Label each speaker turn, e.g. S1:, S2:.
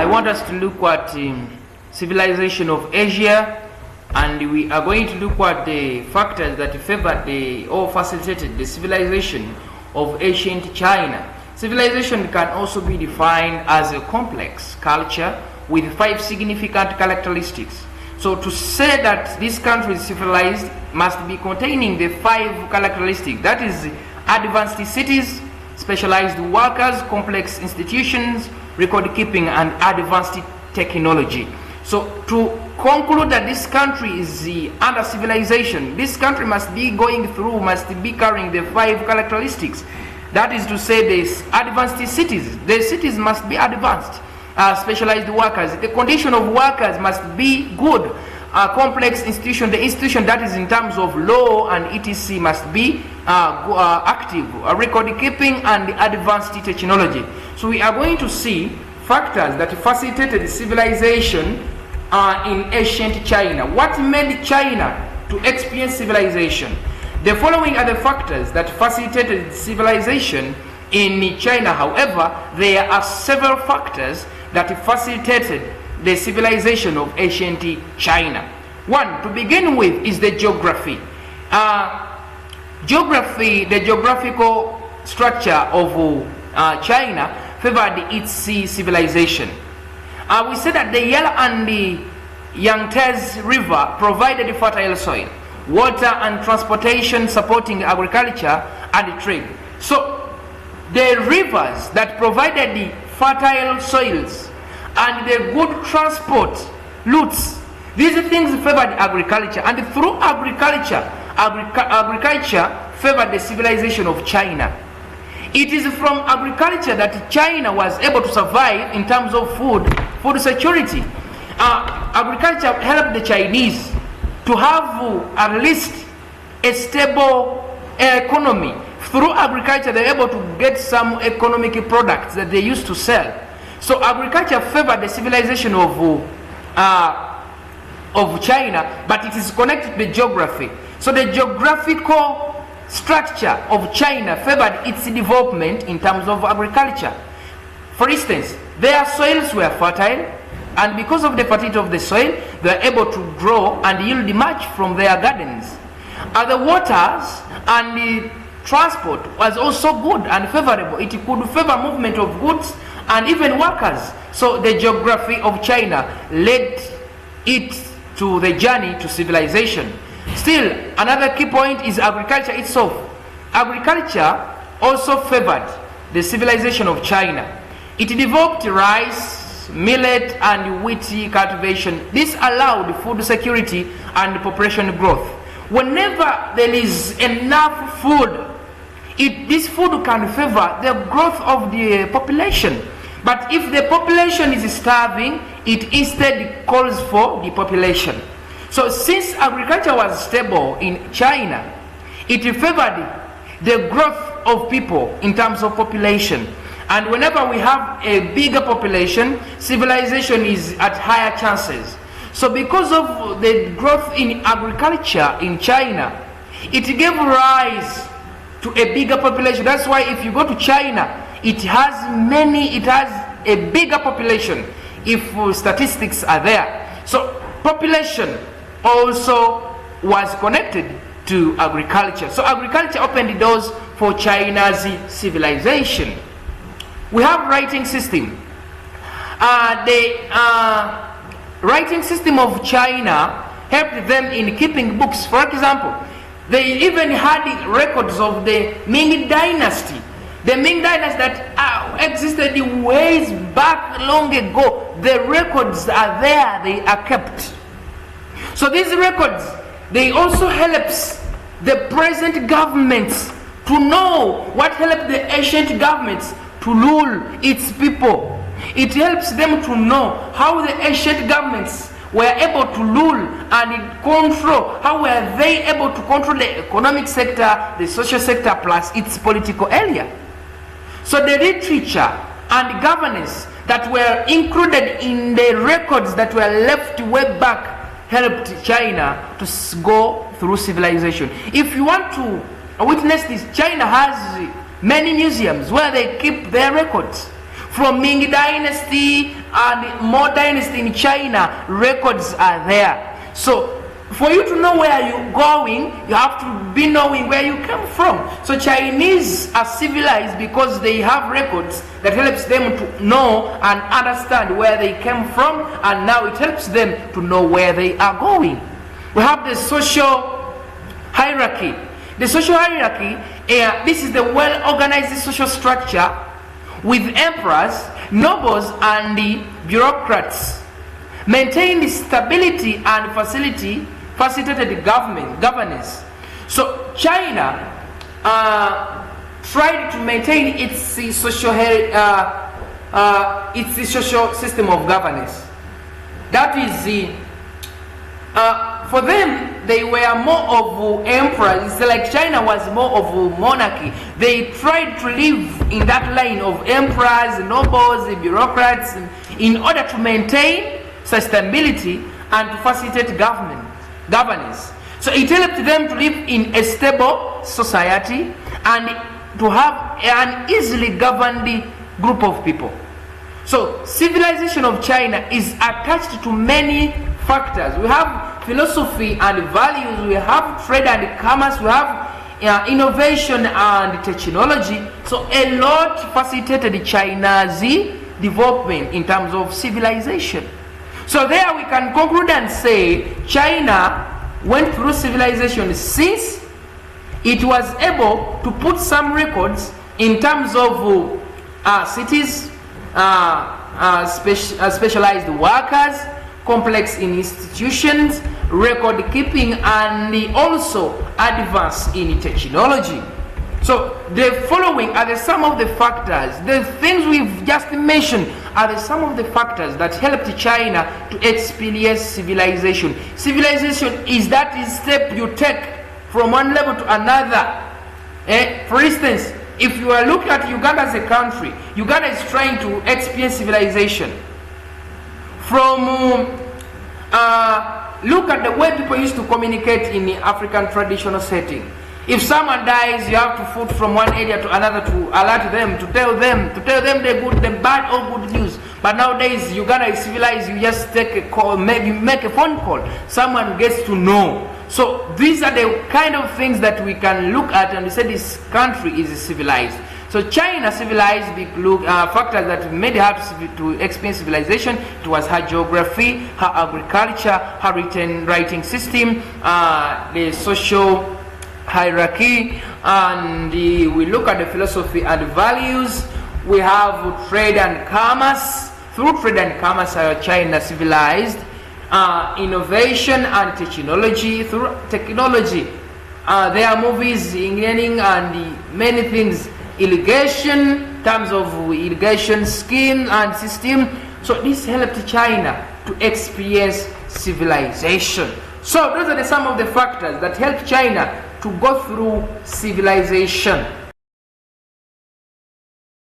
S1: I want us to look at civilization of Asia, and we are going to look at the factors that favored or facilitated the civilization of ancient China. Civilization can also be defined as a complex culture with 5 significant characteristics. So to say that this country is civilized must be containing the 5 characteristics. That is advanced cities, specialized workers, complex institutions, record keeping, and advanced technology. So to conclude that this country is under civilization, this country must be carrying the 5 characteristics. That is to say, this advanced cities. The cities must be advanced. Specialized workers. The condition of workers must be good. Complex institution. The institution that is in terms of law and etc. must be active. Record keeping and advanced technology. So we are going to see factors that facilitated civilization in ancient China. What made China to experience civilization? The following are the factors that facilitated civilization in China. However, there are several factors that facilitated the civilization of ancient China. One, to begin with, is the geography. The geographical structure of China favored its civilization. We said that the Yellow and the Yangtze River provided fertile soil, water and transportation supporting agriculture and trade. So the rivers that provided the fertile soils and the good transport routes, these things favored agriculture, and through agriculture favored the civilization of China. It is from agriculture that China was able to survive in terms of food security. Agriculture helped the Chinese to have at least a stable economy. Through agriculture, they were able to get some economic products that they used to sell. So agriculture favored the civilization of China, but it is connected to the geography. So the geographical structure of China favored its development in terms of agriculture. For instance, their soils were fertile, and because of the fertility of the soil, they were able to grow and yield much from their gardens. The waters and the transport was also good and favorable. It could favor movement of goods and even workers. So the geography of China led it to the journey to civilization. Still, another key point is agriculture itself. Agriculture also favored the civilization of China. It developed rice, millet, and wheat cultivation. This allowed food security and population growth. Whenever there is enough food, this food can favor the growth of the population. But if the population is starving, it instead calls for depopulation. So since agriculture was stable in China, it favored the growth of people in terms of population. And whenever we have a bigger population, civilization is at higher chances. So because of the growth in agriculture in China, it gave rise to a bigger population. That's why if you go to China, it has a bigger population if statistics are there. So population also was connected to agriculture. So agriculture opened the doors for China's civilization. We have writing system. The writing system of China helped them in keeping books. For example, they even had records of the Ming Dynasty. The Ming Dynasty that existed ways back long ago. The records are there, they are kept. So these records, they also helps the present governments to know what helped the ancient governments to rule its people. It helps them to know how the ancient governments were able to rule and control. How were they able to control the economic sector, the social sector, plus its political area. So the literature and governance that were included in the records that were left way back helped China to go through civilization. If you want to witness this, China has many museums where they keep their records. From Ming Dynasty and more dynasty in China, records are there. So for you to know where you're going, you have to be knowing where you came from. So Chinese are civilized because they have records that helps them to know and understand where they came from, and now it helps them to know where they are going. We have the social hierarchy. The social hierarchy, this is the well-organized social structure with emperors, nobles, and the bureaucrats. Maintain stability and facilitated governance. So China tried to maintain its social system of governance. That is for them, they were more of emperors. It's like China was more of a monarchy. They tried to live in that line of emperors, nobles, bureaucrats, in order to maintain stability and to facilitate governance. So it helped them to live in a stable society and to have an easily governed group of people. So civilization of China is attached to many factors. We have philosophy and values, we have trade and commerce, we have innovation and technology. So a lot facilitated China's development in terms of civilization. So there we can conclude and say China went through civilization since it was able to put some records in terms of cities, specialized workers, complex institutions, record keeping, and also advance in technology. So the following are some of the factors, the things we've just mentioned are some of the factors that helped China to experience civilization. Civilization is that step you take from one level to another. For instance, if you are looking at Uganda as a country, Uganda is trying to experience civilization. From look at the way people used to communicate in the African traditional setting. If someone dies, you have to foot from one area to another to alert them, to tell them the good, the bad, or good news. But nowadays, Uganda is civilized. You just take a call, maybe make a phone call. Someone gets to know. So these are the kind of things that we can look at and say this country is civilized. So China civilized, factors that made her to experience civilization. It was her geography, her agriculture, her writing system, the social hierarchy, and we look at the philosophy and values. We have trade and commerce. Through trade and commerce, China civilized. Innovation and technology. Through technology, there are movies, engineering, and many things. Irrigation, terms of irrigation scheme and system. So this helped China to experience civilization. So those are some of the factors that helped China to go through civilization.